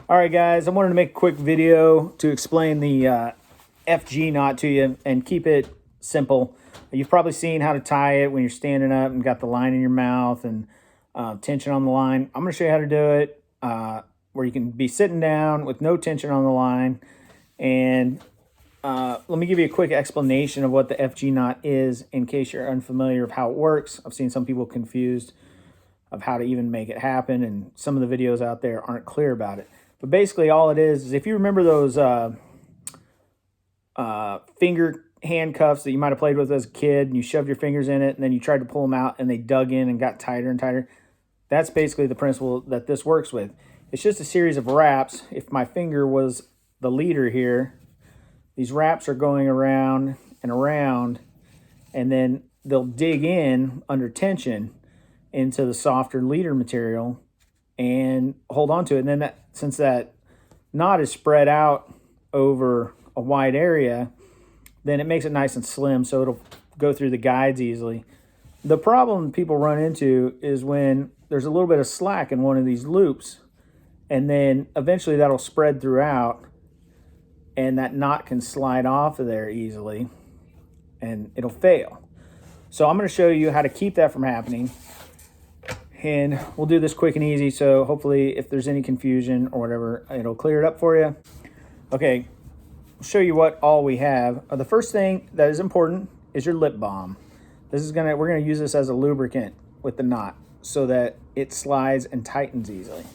All right, guys, I wanted to make a quick video to explain the FG knot to you and keep it simple. You've probably seen how to tie it when you're standing up and got the line in your mouth and tension on the line. I'm going to show you how to do it where you can be sitting down with no tension on the line. And let me give you a quick explanation of what the FG knot is in case you're unfamiliar of how it works. I've seen some people confused of how to even make it happen, and some of the videos out there aren't clear about it. But basically all it is if you remember those finger handcuffs that you might have played with as a kid, and you shoved your fingers in it and then you tried to pull them out and they dug in and got tighter and tighter. That's basically the principle that this works with. It's just a series of wraps. If my finger was the leader here, these wraps are going around and around, and then they'll dig in under tension into the softer leader material and hold on to it. And then since that knot is spread out over a wide area, then it makes it nice and slim, so it'll go through the guides easily. The problem people run into is when there's a little bit of slack in one of these loops, and then eventually that'll spread throughout, and that knot can slide off of there easily, and it'll fail. So I'm going to show you how to keep that from happening. And we'll do this quick and easy, so hopefully if there's any confusion or whatever, it'll clear it up for you. Okay, I'll show you what all we have. The first thing that is important is your lip balm. We're gonna use this as a lubricant with the knot so that it slides and tightens easily.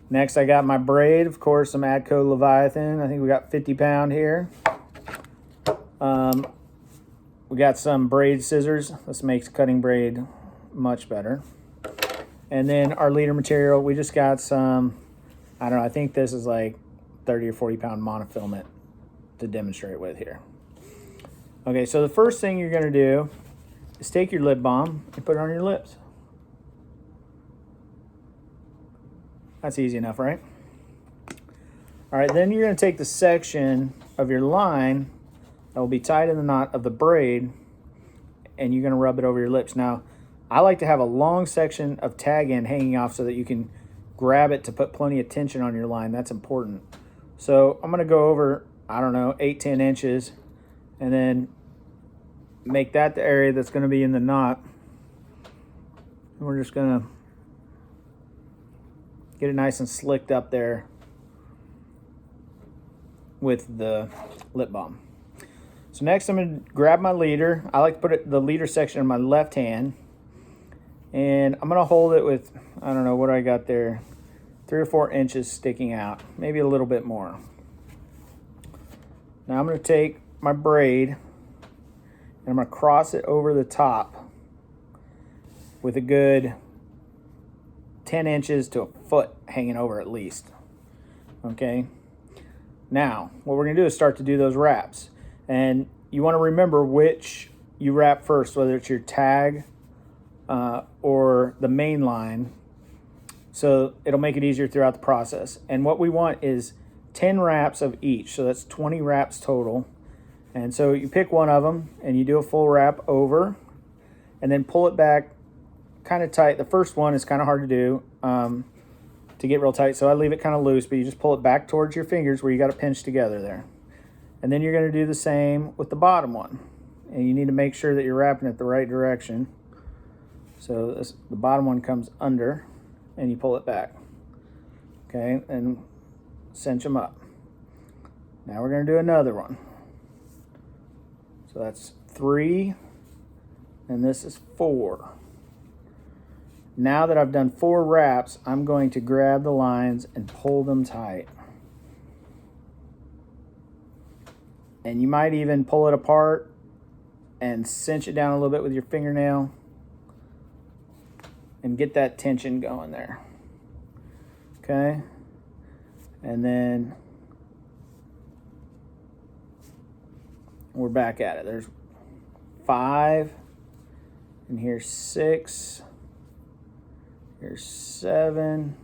Next, I got my braid, of course, some Adco Leviathan. I think we got 50 pound here. We got some braid scissors. This makes cutting braid much better. And then our leader material, we just got some, I don't know, I think this is like 30 or 40 pound monofilament to demonstrate with here. Okay, so the first thing you're gonna do is take your lip balm and put it on your lips. That's easy enough, right? All right, then you're gonna take the section of your line that will be tied in the knot of the braid, and you're gonna rub it over your lips. Now, I like to have a long section of tag end hanging off so that you can grab it to put plenty of tension on your line. That's important. So I'm gonna go over, I don't know, 8-10 inches, and then make that the area that's gonna be in the knot. And we're just gonna get it nice and slicked up there with the lip balm. So next I'm gonna grab my leader. I like to put the leader section in my left hand, and I'm gonna hold it with, I don't know what I got there, 3 or 4 inches sticking out, maybe a little bit more. Now I'm gonna take my braid and I'm gonna cross it over the top with a good 10 inches to a foot hanging over at least. Okay. Now, what we're gonna do is start to do those wraps. And you wanna remember which you wrap first, whether it's your tag or the main line, so it'll make it easier throughout the process. And what we want is 10 wraps of each, so that's 20 wraps total. And so you pick one of them and you do a full wrap over, and then pull it back kind of tight. The first one is kind of hard to do to get real tight, so I leave it kind of loose, but you just pull it back towards your fingers where you got to pinch together there. And then you're going to do the same with the bottom one, and you need to make sure that you're wrapping it the right direction. So the bottom one comes under, and you pull it back. Okay, and cinch them up. Now we're going to do another one. So that's 3, and this is 4. Now that I've done 4 wraps, I'm going to grab the lines and pull them tight. And you might even pull it apart and cinch it down a little bit with your fingernail and get that tension going there. Okay? And then we're back at it. There's 5, and here's 6, here's 7,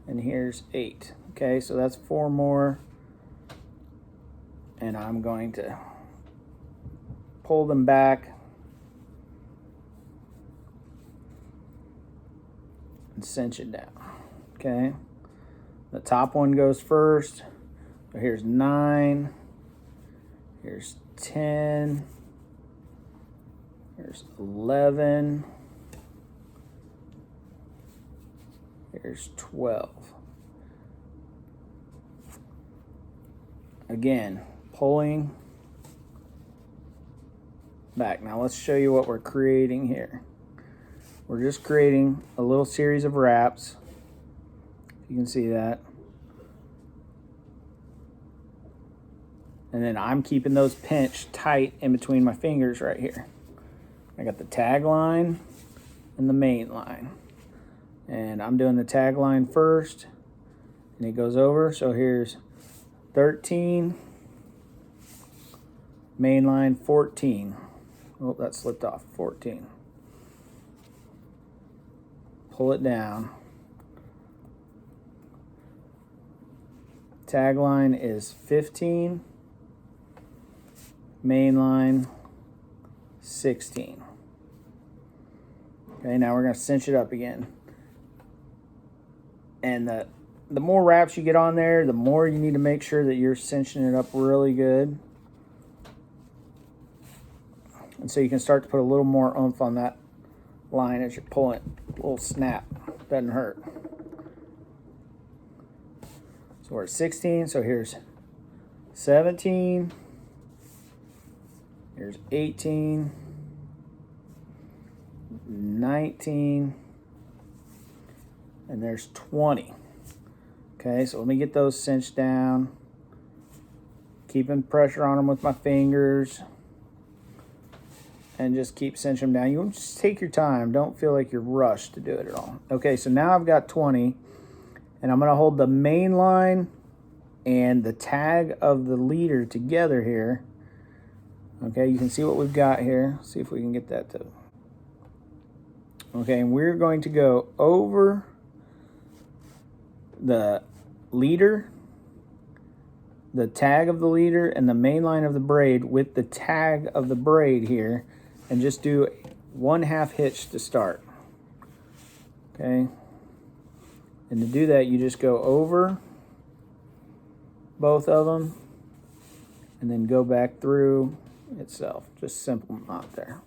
and here's 8. Okay, so that's 4 more. And I'm going to pull them back and cinch it down. Okay, The top one goes first. So here's 9. Here's 10. Here's 11. Here's 12. Again, pulling back. Now let's show you what we're creating here. We're just creating a little series of wraps. You can see that. And then I'm keeping those pinched tight in between my fingers right here. I got the tag line and the main line. And I'm doing the tag line first. And it goes over. So here's 13. Main line 14. Oh, that slipped off. 14. Pull it down. Tag line is 15. Main line 16. Okay, now we're going to cinch it up again. And the more wraps you get on there, the more you need to make sure that you're cinching it up really good. And so you can start to put a little more oomph on that line as you're pulling. A little snap. Doesn't hurt. So we're at 16. So here's 17. Here's 18. 19. And there's 20. Okay, so let me get those cinched down. Keeping pressure on them with my fingers. And just keep cinching them down. You just take your time. Don't feel like you're rushed to do it at all. Okay, so now I've got 20. And I'm going to hold the main line and the tag of the leader together here. Okay, you can see what we've got here. See if we can get that to... Okay, and we're going to go over the leader, the tag of the leader, and the main line of the braid with the tag of the braid here, and just do 1/2 hitch to start. Okay, and to do that, you just go over both of them, and then go back through itself. Just simple knot there.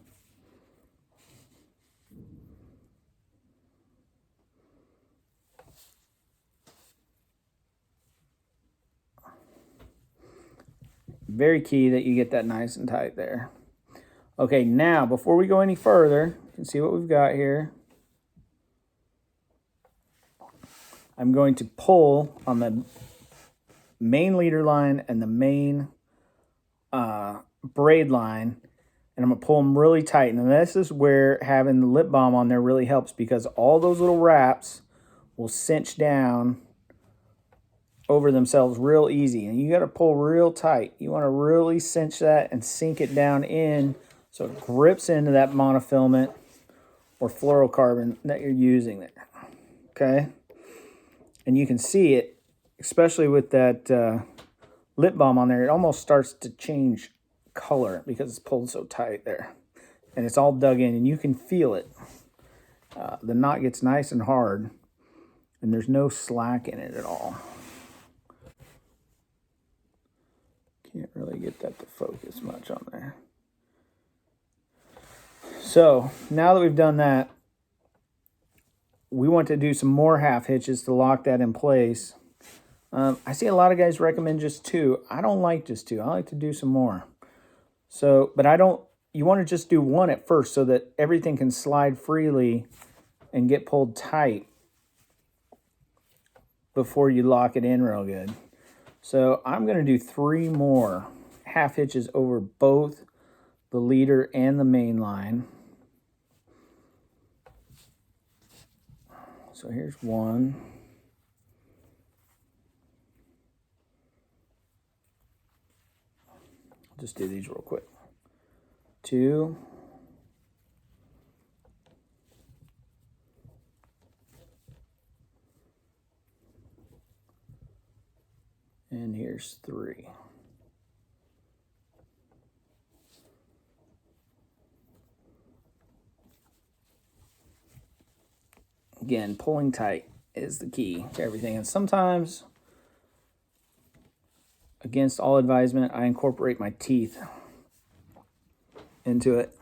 Very key that you get that nice and tight there. Okay, now before we go any further, you can see what we've got here. I'm going to pull on the main leader line and the main braid line, and I'm going to pull them really tight. And this is where having the lip balm on there really helps, because all those little wraps will cinch down over themselves real easy, and you got to pull real tight. You want to really cinch that and sink it down in so it grips into that monofilament or fluorocarbon that you're using there. Okay, and you can see it, especially with that lip balm on there. It almost starts to change color because it's pulled so tight there, and it's all dug in, and you can feel it. The knot gets nice and hard, and there's no slack in it at all. Can't really get that to focus much on there. So now that we've done that, we want to do some more half hitches to lock that in place. I see a lot of guys recommend just 2. I don't like just 2. I like to do some more. So, but I don't, you want to just do 1 at first so that everything can slide freely and get pulled tight before you lock it in real good. So I'm going to do 3 more half hitches over both the leader and the main line. So here's 1. I'll just do these real quick. 2. And here's 3. Again, pulling tight. is the key to everything. And sometimes, against all advisement, I incorporate my teeth into it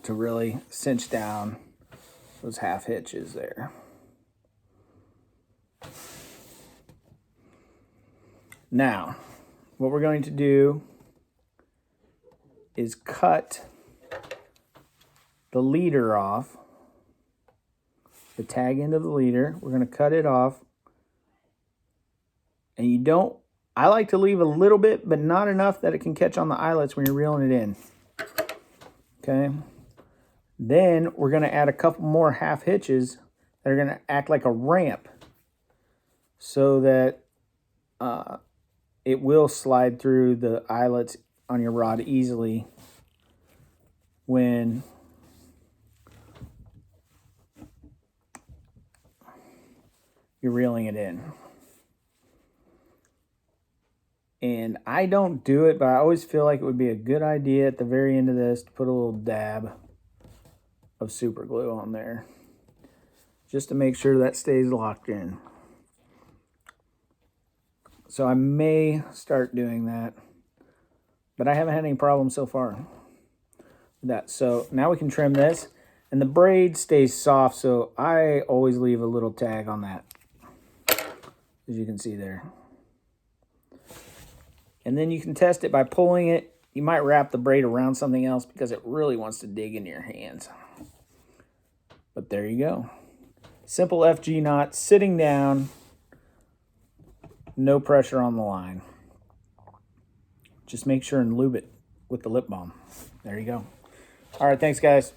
to really cinch down those half hitches there. Now, what we're going to do is cut the leader off, the tag end of the leader. We're going to cut it off. And you don't, I like to leave a little bit, but not enough that it can catch on the eyelets when you're reeling it in. Okay. Then we're going to add a couple more half hitches that are going to act like a ramp so that it will slide through the eyelets on your rod easily when you're reeling it in. And I don't do it, but I always feel like it would be a good idea at the very end of this to put a little dab of super glue on there, just to make sure that stays locked in. So I may start doing that, but I haven't had any problems so far with that. So now we can trim this, and the braid stays soft, so I always leave a little tag on that, as you can see there. And then you can test it by pulling it. You might wrap the braid around something else because it really wants to dig into your hands. But there you go. Simple FG knot, sitting down, no pressure on the line. Just make sure and lube it with the lip balm. There you go. All right, thanks guys.